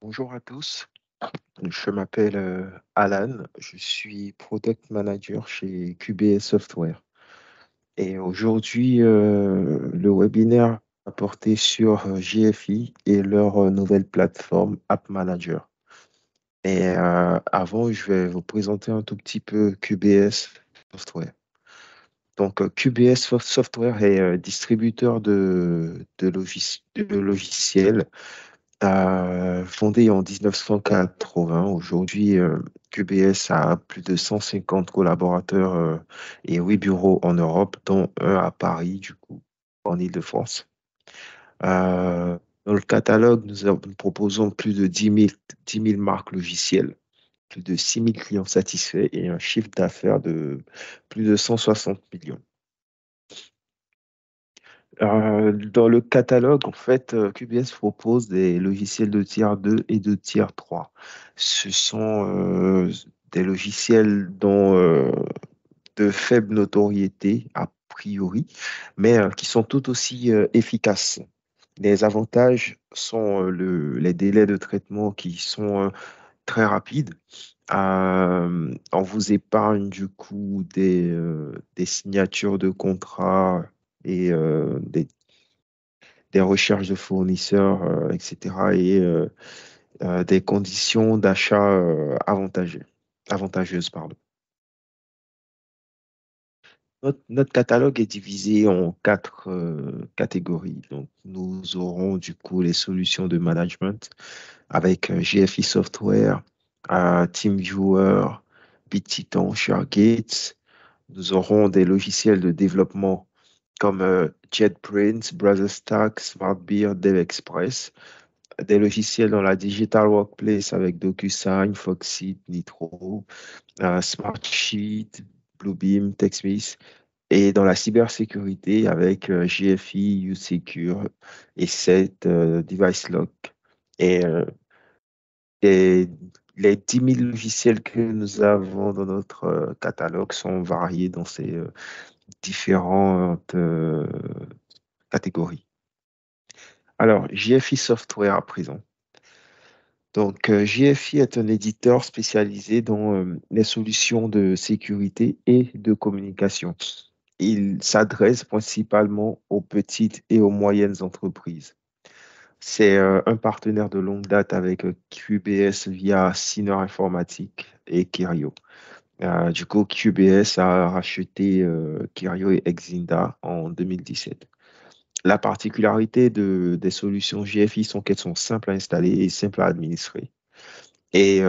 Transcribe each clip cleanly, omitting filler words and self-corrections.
Bonjour à tous, je m'appelle Alan, je suis Product Manager chez QBS Software. Et aujourd'hui, le webinaire a porté sur GFI et leur nouvelle plateforme App Manager. Et avant, je vais vous présenter un tout petit peu QBS Software. Donc, QBS Software est distributeur de logiciels fondé en 1980. Aujourd'hui, QBS a plus de 150 collaborateurs et 8 bureaux en Europe, dont un à Paris, du coup, en Île-de-France. Dans le catalogue, nous proposons plus de 10 000 marques logicielles, plus de 6 000 clients satisfaits et un chiffre d'affaires de plus de 160 millions. Dans le catalogue, en fait, QBS propose des logiciels de tiers 2 et de tiers 3. Ce sont des logiciels dont de faible notoriété, a priori, mais qui sont tout aussi efficaces. Les avantages sont les délais de traitement qui sont très rapides. On vous épargne du coup des signatures de contrats et des recherches de fournisseurs, etc. et des conditions d'achat avantageuses. Pardon. Notre catalogue est divisé en quatre catégories. Donc, nous aurons du coup les solutions de management avec GFI Software, TeamViewer, BitTitan, ShareGates. Nous aurons des logiciels de développement comme JetBrains, BrowserStack, SmartBeer, DevExpress, des logiciels dans la Digital Workplace avec DocuSign, Foxit, Nitro, Smartsheet, Bluebeam, TechSmith, et dans la cybersécurité avec GFI, USecure et 7 DeviceLock. Et, et les 10 000 logiciels que nous avons dans notre catalogue sont variés dans ces différentes catégories. Alors, GFI Software à présent. Donc, GFI est un éditeur spécialisé dans les solutions de sécurité et de communication. Il s'adresse principalement aux petites et aux moyennes entreprises. C'est un partenaire de longue date avec QBS via Sinner Informatique et Kirio. Du coup, QBS a racheté Kirio et Exinda en 2017. La particularité des solutions GFI sont qu'elles sont simples à installer et simples à administrer. Et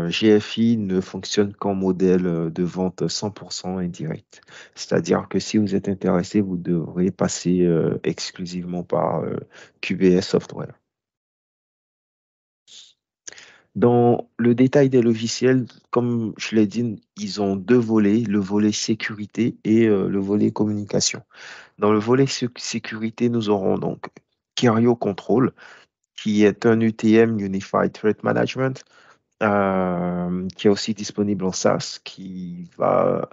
GFI ne fonctionne qu'en modèle de vente 100% indirect. C'est-à-dire que si vous êtes intéressé, vous devrez passer exclusivement par QBS Software. Dans le détail des logiciels, comme je l'ai dit, ils ont deux volets, le volet sécurité et le volet communication. Dans le volet sécurité, nous aurons donc Kirio Control, qui est un UTM, Unified Threat Management, qui est aussi disponible en SaaS, qui va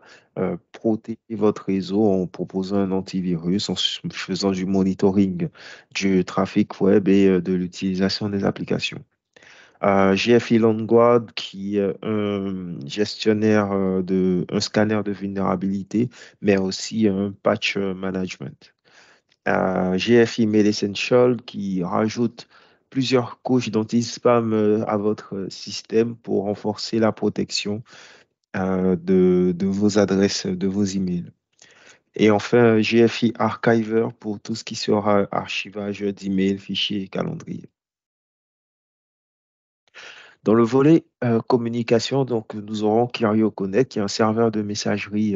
protéger votre réseau en proposant un antivirus, en faisant du monitoring du trafic web et de l'utilisation des applications. GFI LandGuard, qui est un gestionnaire un scanner de vulnérabilité, mais aussi un patch management. GFI Mail Essential qui rajoute plusieurs couches d'anti-spam à votre système pour renforcer la protection de vos adresses, de vos emails. Et enfin, GFI Archiver pour tout ce qui sera archivage d'emails, fichiers et calendrier. Dans le volet communication, donc, nous aurons Clario Connect, qui est un serveur de messagerie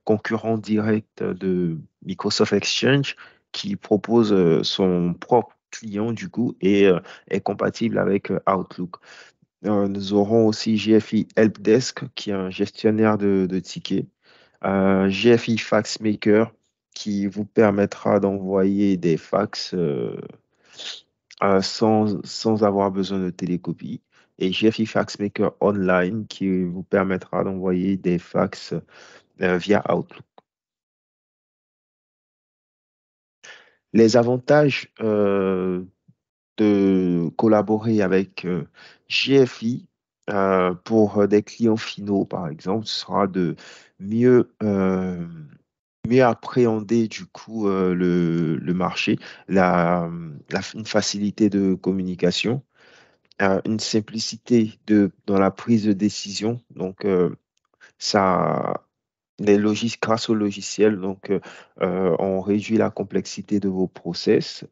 concurrent direct de Microsoft Exchange, qui propose son propre client du coup et est compatible avec Outlook. Nous aurons aussi GFI Helpdesk, qui est un gestionnaire de tickets. GFI FaxMaker, qui vous permettra d'envoyer des fax sans avoir besoin de télécopie. Et GFI FaxMaker Online qui vous permettra d'envoyer des fax via Outlook. Les avantages de collaborer avec GFI pour des clients finaux, par exemple, ce sera de mieux, mieux appréhender du coup le marché, une facilité de communication, une simplicité dans la prise de décision. Donc, ça, grâce au logiciel, donc, on réduit la complexité de vos process.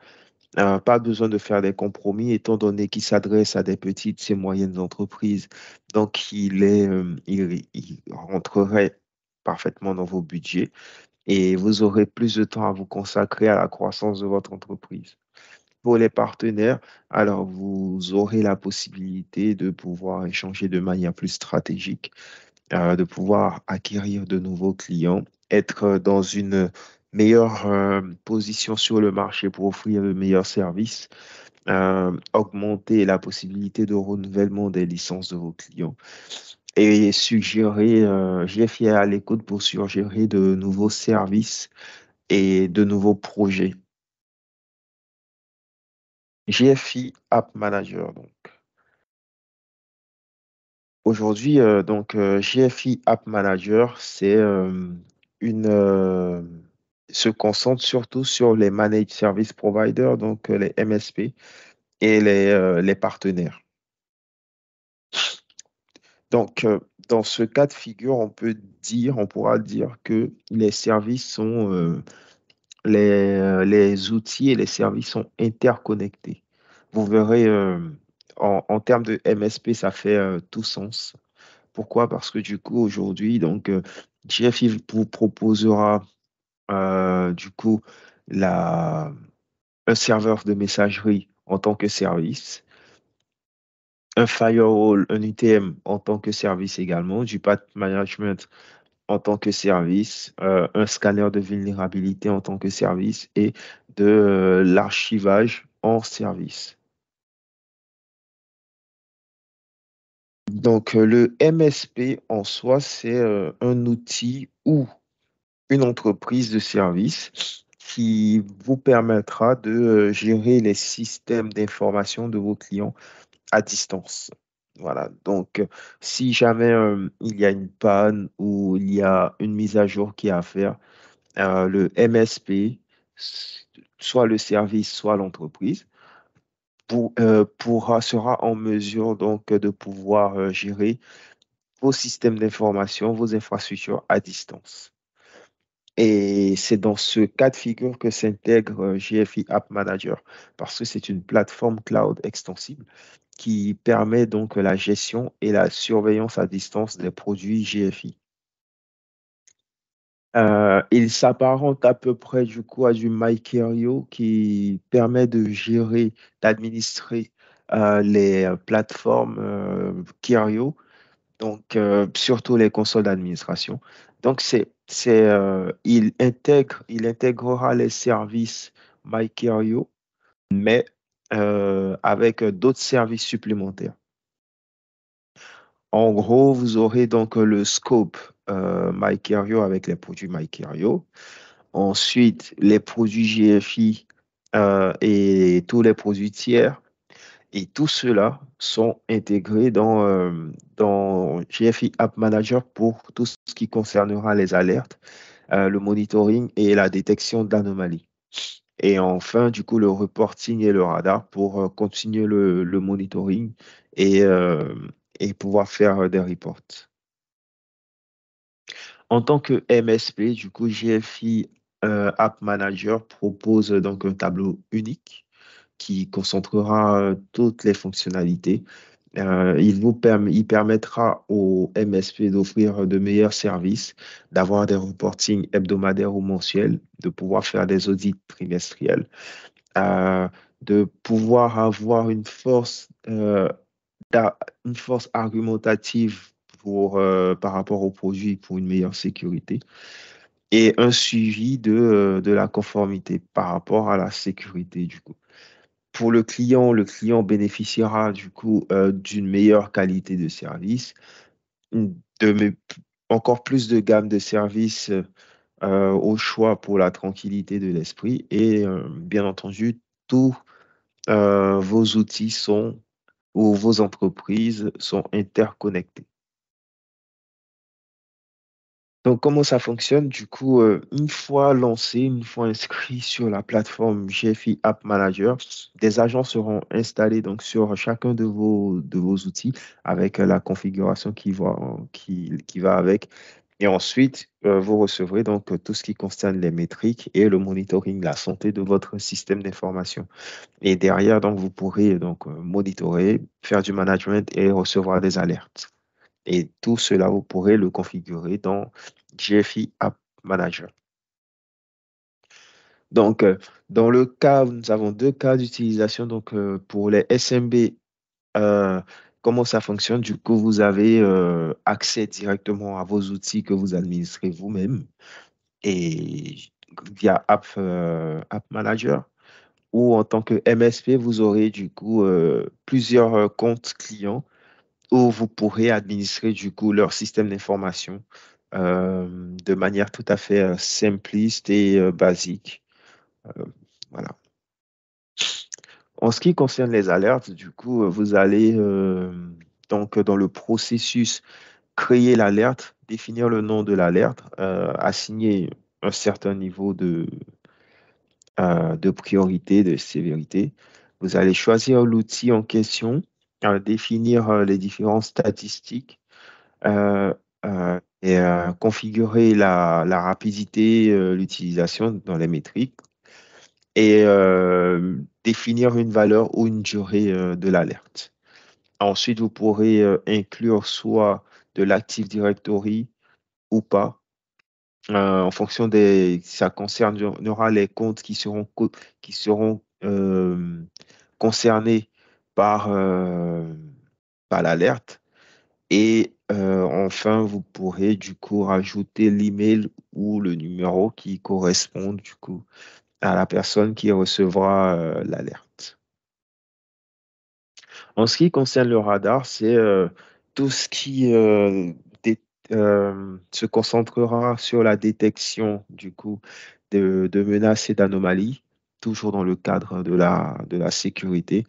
Pas besoin de faire des compromis, étant donné qu'il s'adresse à des petites et moyennes entreprises. Donc, il rentrerait parfaitement dans vos budgets et vous aurez plus de temps à vous consacrer à la croissance de votre entreprise. Pour les partenaires, alors vous aurez la possibilité de pouvoir échanger de manière plus stratégique, de pouvoir acquérir de nouveaux clients, être dans une meilleure position sur le marché pour offrir de meilleurs services, augmenter la possibilité de renouvellement des licences de vos clients et suggérer, GFI est à l'écoute pour suggérer de nouveaux services et de nouveaux projets. GFI App Manager, donc. Aujourd'hui, GFI App Manager, une, euh, se concentre surtout sur les Managed Service Providers, donc les MSP et les partenaires. Donc, dans ce cas de figure, on pourra dire que les services sont, les outils et les services sont interconnectés. Vous verrez, en termes de MSP, ça fait tout sens. Pourquoi? Parce que du coup, aujourd'hui, donc, GFI vous proposera du coup la, un serveur de messagerie en tant que service, un firewall, un UTM en tant que service également, du path management en tant que service, un scanner de vulnérabilité en tant que service et de l'archivage en service. Donc, le MSP en soi, c'est un outil ou une entreprise de service qui vous permettra de gérer les systèmes d'information de vos clients à distance. Voilà. Donc, si jamais il y a une panne ou il y a une mise à jour qui est à faire, le MSP, soit le service, soit l'entreprise, sera en mesure donc de pouvoir gérer vos systèmes d'information, vos infrastructures à distance. Et c'est dans ce cas de figure que s'intègre GFI App Manager, parce que c'est une plateforme cloud extensible qui permet donc la gestion et la surveillance à distance des produits GFI. Il s'apparente à peu près du coup à du MyKerio qui permet de gérer, d'administrer les plateformes Kerio, donc surtout les consoles d'administration. Donc il intégrera les services MyKerio, mais avec d'autres services supplémentaires. En gros, vous aurez donc le scope MyKerio avec les produits MyKerio. Ensuite, les produits GFI et tous les produits tiers. Et tout cela sont intégrés dans GFI App Manager pour tout ce qui concernera les alertes, le monitoring et la détection d'anomalies. Et enfin, du coup, le reporting et le radar pour continuer le monitoring et, euh, et pouvoir faire des reports. En tant que MSP, du coup, GFI App Manager propose donc un tableau unique qui concentrera toutes les fonctionnalités. Il permettra au MSP d'offrir de meilleurs services, d'avoir des reportings hebdomadaires ou mensuels, de pouvoir faire des audits trimestriels, euh, de pouvoir avoir une force argumentative par rapport au produit pour une meilleure sécurité et un suivi de la conformité par rapport à la sécurité du coup. Pour le client bénéficiera du coup d'une meilleure qualité de service, une- de, me- encore plus de gamme de services au choix pour la tranquillité de l'esprit et bien entendu tout vos outils sont ou vos entreprises sont interconnectées. Donc, comment ça fonctionne? Du coup, une fois lancé, une fois inscrit sur la plateforme GFI App Manager, des agents seront installés donc sur chacun de vos outils avec la configuration qui va avec. Et ensuite, vous recevrez donc tout ce qui concerne les métriques et le monitoring, la santé de votre système d'information. Et derrière, donc, vous pourrez donc monitorer, faire du management et recevoir des alertes. Et tout cela, vous pourrez le configurer dans GFI App Manager. Donc, dans le cas, nous avons deux cas d'utilisation. Donc, pour les SMB, euh, comment ça fonctionne? Du coup, vous avez accès directement à vos outils que vous administrez vous-même et via App Manager. Ou en tant que MSP, vous aurez du coup plusieurs comptes clients où vous pourrez administrer du coup leur système d'information de manière tout à fait simpliste et basique. Euh, voilà. En ce qui concerne les alertes, du coup, vous allez donc dans le processus créer l'alerte, définir le nom de l'alerte, assigner un certain niveau de priorité, de sévérité. Vous allez choisir l'outil en question, définir les différentes statistiques euh, et configurer la rapidité, l'utilisation dans les métriques et définir une valeur ou une durée de l'alerte. Ensuite, vous pourrez inclure soit de l'Active Directory ou pas. En fonction des, ça concerne, il y aura les comptes qui seront concernés par, par l'alerte. Et enfin, vous pourrez du coup rajouter l'email ou le numéro qui correspond du coup à la personne qui recevra l'alerte. En ce qui concerne le radar, c'est tout ce qui se concentrera sur la détection du coup de menaces et d'anomalies, toujours dans le cadre de la sécurité.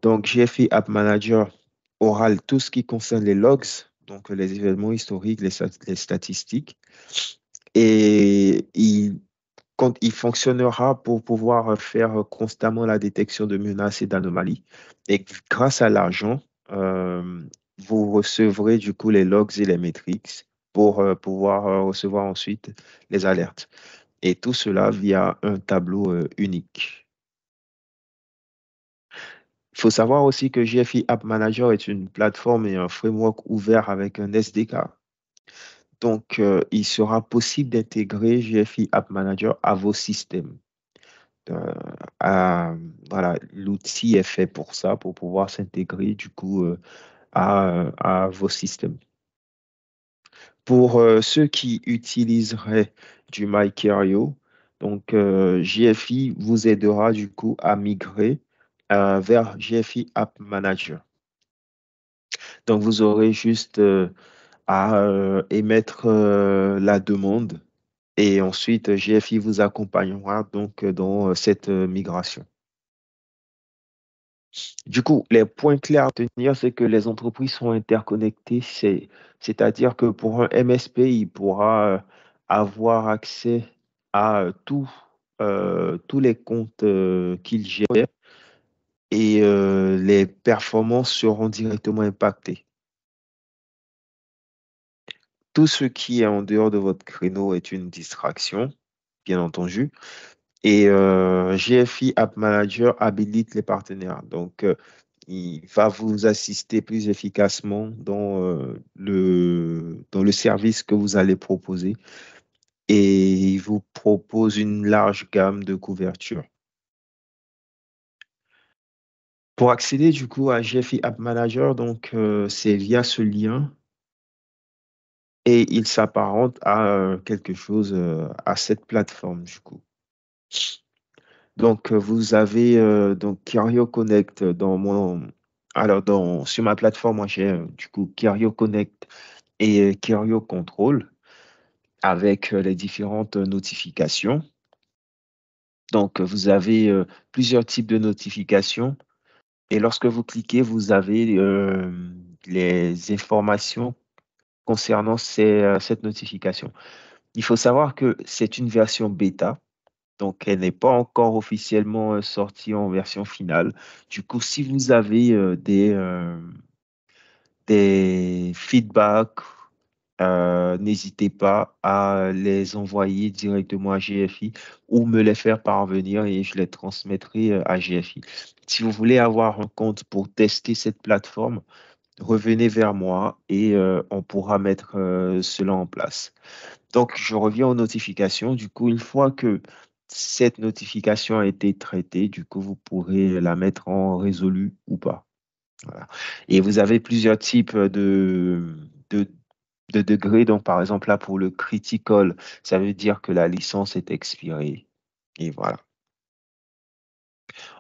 Donc, GFI App Manager aura tout ce qui concerne les logs, donc les événements historiques, les statistiques, et il fonctionnera pour pouvoir faire constamment la détection de menaces et d'anomalies. Et grâce à l'argent, euh, vous recevrez du coup les logs et les métriques pour pouvoir recevoir ensuite les alertes. Et tout cela via un tableau unique. Il faut savoir aussi que GFI App Manager est une plateforme et un framework ouvert avec un SDK. Donc, il sera possible d'intégrer GFI App Manager à vos systèmes. Euh, voilà, l'outil est fait pour ça, pour pouvoir s'intégrer du coup à vos systèmes. Pour ceux qui utiliseraient du MyCario, donc GFI vous aidera du coup à migrer vers GFI App Manager. Donc vous aurez juste à émettre la demande et ensuite GFI vous accompagnera donc dans cette migration. Du coup, les points clairs à tenir, c'est que les entreprises sont interconnectées. C'est-à-dire que pour un MSP, il pourra avoir accès à tous les comptes qu'il gère et les performances seront directement impactées. Tout ce qui est en dehors de votre créneau est une distraction, bien entendu. Et GFI App Manager habilite les partenaires. Donc, il va vous assister plus efficacement dans le service que vous allez proposer et il vous propose une large gamme de couverture. Pour accéder du coup à GFI App Manager, donc c'est via ce lien et il s'apparente à quelque chose à cette plateforme du coup. Donc vous avez donc Cario Connect sur ma plateforme, moi j'ai du coup Cario Connect et Kerio Control avec les différentes notifications. Donc, vous avez plusieurs types de notifications et lorsque vous cliquez, vous avez les informations concernant cette notification. Il faut savoir que c'est une version bêta, donc elle n'est pas encore officiellement sortie en version finale. Du coup, si vous avez des feedbacks, n'hésitez pas à les envoyer directement à GFI ou me les faire parvenir et je les transmettrai à GFI. Si vous voulez avoir un compte pour tester cette plateforme, revenez vers moi et on pourra mettre cela en place. Donc, je reviens aux notifications. Du coup, une fois que cette notification a été traitée, du coup, vous pourrez la mettre en résolu ou pas. Voilà. Et vous avez plusieurs types de, de degrés. Donc, par exemple, là, pour le critical, ça veut dire que la licence est expirée. Et voilà.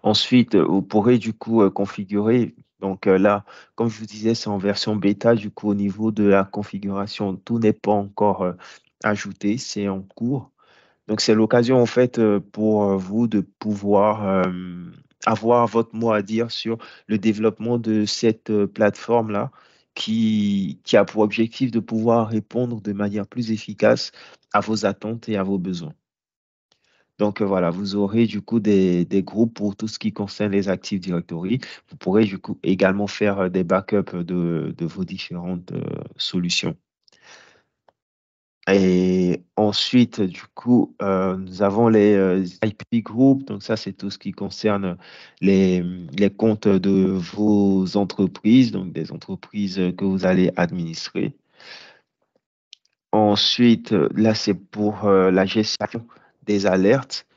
Ensuite, vous pourrez du coup configurer. Donc là, comme je vous disais, c'est en version bêta. Du coup, au niveau de la configuration, tout n'est pas encore ajouté. C'est en cours. Donc, c'est l'occasion, en fait, pour vous de pouvoir avoir votre mot à dire sur le développement de cette plateforme-là qui a pour objectif de pouvoir répondre de manière plus efficace à vos attentes et à vos besoins. Donc, voilà, vous aurez du coup des groupes pour tout ce qui concerne les Active Directory. Vous pourrez du coup également faire des backups de vos différentes solutions. Et ensuite, du coup, nous avons les IP groups. Donc, ça, c'est tout ce qui concerne les comptes de vos entreprises, donc des entreprises que vous allez administrer. Ensuite, là, c'est pour la gestion des alertes.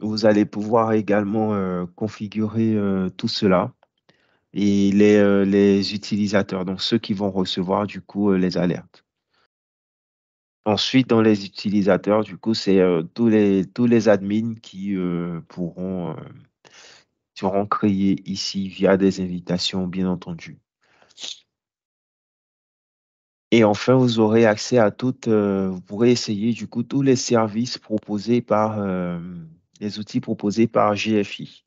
Vous allez pouvoir également configurer tout cela et les utilisateurs, donc ceux qui vont recevoir du coup les alertes. Ensuite, dans les utilisateurs, du coup, c'est tous les admins qui seront créés ici via des invitations, bien entendu. Et enfin, vous aurez accès à vous pourrez essayer du coup tous les services proposés par les outils proposés par GFI.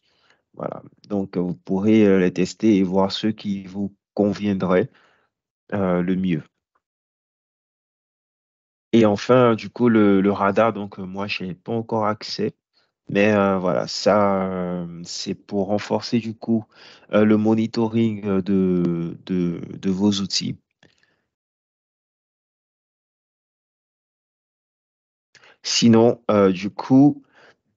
Voilà. Donc, vous pourrez les tester et voir ceux qui vous conviendraient le mieux. Et enfin, du coup, le radar, donc moi, je n'ai pas encore accès. Mais voilà, ça, c'est pour renforcer du coup le monitoring de vos outils. Sinon, du coup,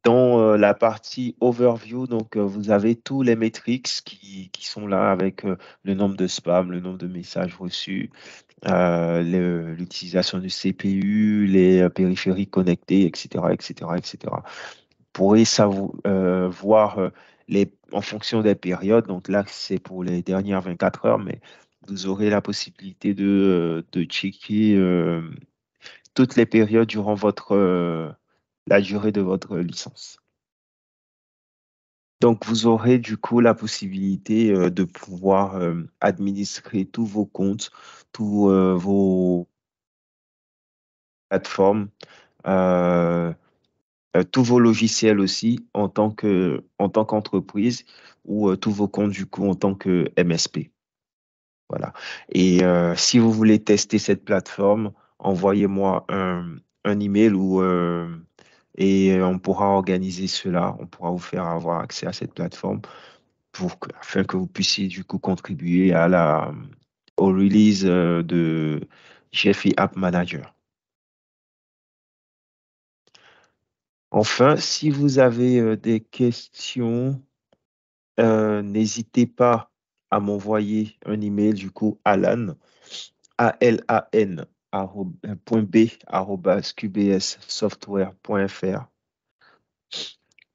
dans la partie overview, donc vous avez tous les metrics qui sont là avec le nombre de spams, le nombre de messages reçus, l'utilisation du CPU, les périphériques connectés, etc., etc., etc. Pourrez voir en fonction des périodes. Donc là, c'est pour les dernières 24 heures, mais vous aurez la possibilité de checker toutes les périodes durant la durée de votre licence. Donc, vous aurez du coup la possibilité de pouvoir administrer tous vos comptes, tous vos plateformes, euh, tous vos logiciels aussi en tant qu'entreprise ou tous vos comptes du coup en tant que MSP. Voilà. Et si vous voulez tester cette plateforme, envoyez-moi un email et on pourra organiser cela. On pourra vous faire avoir accès à cette plateforme afin que vous puissiez du coup contribuer au release de GFI App Manager. Enfin, si vous avez des questions, n'hésitez pas à m'envoyer un email du coup Alan, ALAN, .b, arobase qbssoftware.fr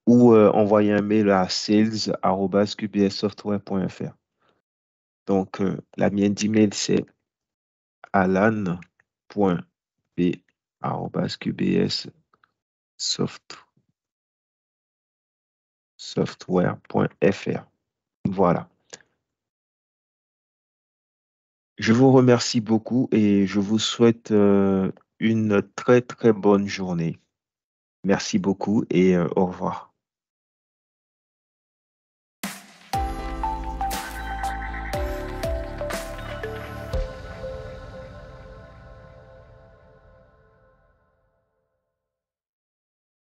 ou envoyer un mail à sales, arobase qbssoftware.fr. Donc, la mienne d'email, c'est alan.b, arobase qbssoftware.fr. Voilà. Je vous remercie beaucoup et je vous souhaite une très très bonne journée. Merci beaucoup et au revoir.